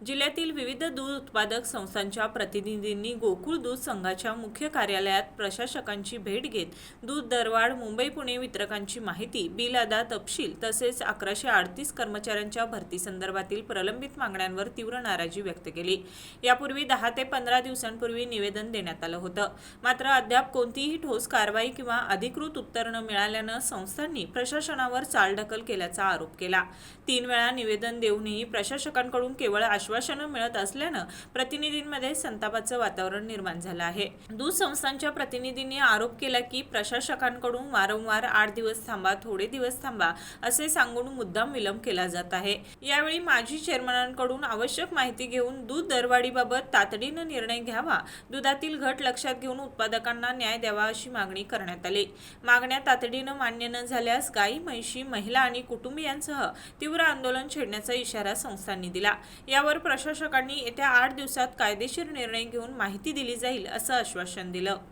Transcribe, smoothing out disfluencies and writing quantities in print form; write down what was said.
जिल्ह्यातील विविध दूध उत्पादक संस्थांच्या प्रतिनिधींनी गोकुळ दूध संघाच्या मुख्य कार्यालयात प्रशासकांची भेट घेत दूध दरवाढ, मुंबई-पुणे वितरकांची माहिती, बिल अदा तपशील तसेच 1138 कर्मचाऱ्यांच्या भरतीसंदर्भातील प्रलंबित मागण्यांवर तीव्र नाराजी व्यक्त केली। यापूर्वी 10 ते 15 दिवसांपूर्वी निवेदन देण्यात आलं होतं, मात्र अद्याप कोणतीही ठोस कारवाई किंवा अधिकृत उत्तर न मिळाल्यानं संस्थांनी प्रशासनावर चालढकल केल्याचा आरोप केला। 3 वेळा निवेदन देऊनही प्रशासकांकडून केवळ आश्वासनं मिळत असल्यानं प्रतिनिधींमध्ये संतापाचं वातावरण निर्माण झालं आहे। दूध संस्थांच्या प्रतिनिधींनी आरोप केला की प्रशासकांकडून वारंवार 8 दिवस थांबा, थोडे दिवस थांबा असे सांगून मुद्दाम विलंब केला जात आहे। यावेळी माजी चेअरमनांकडून आवश्यक माहिती घेऊन दूध दरवाढीबाबत तातडीनं निर्णय घ्यावा, दुधातील घट लक्षात घेऊन उत्पादकांना न्याय द्यावा अशी मागणी करण्यात आली। मागण्या तातडीनं मान्य न झाल्यास गाई, म्हशी, महिला आणि कुटुंबियांसह तीव्र आंदोलन छेडण्याचा इशारा संस्थांनी दिला। यावर प्रशासकांनी येत्या 8 दिवसात कायदेशीर निर्णय घेऊन माहिती दिली जाईल असं आश्वासन दिलं।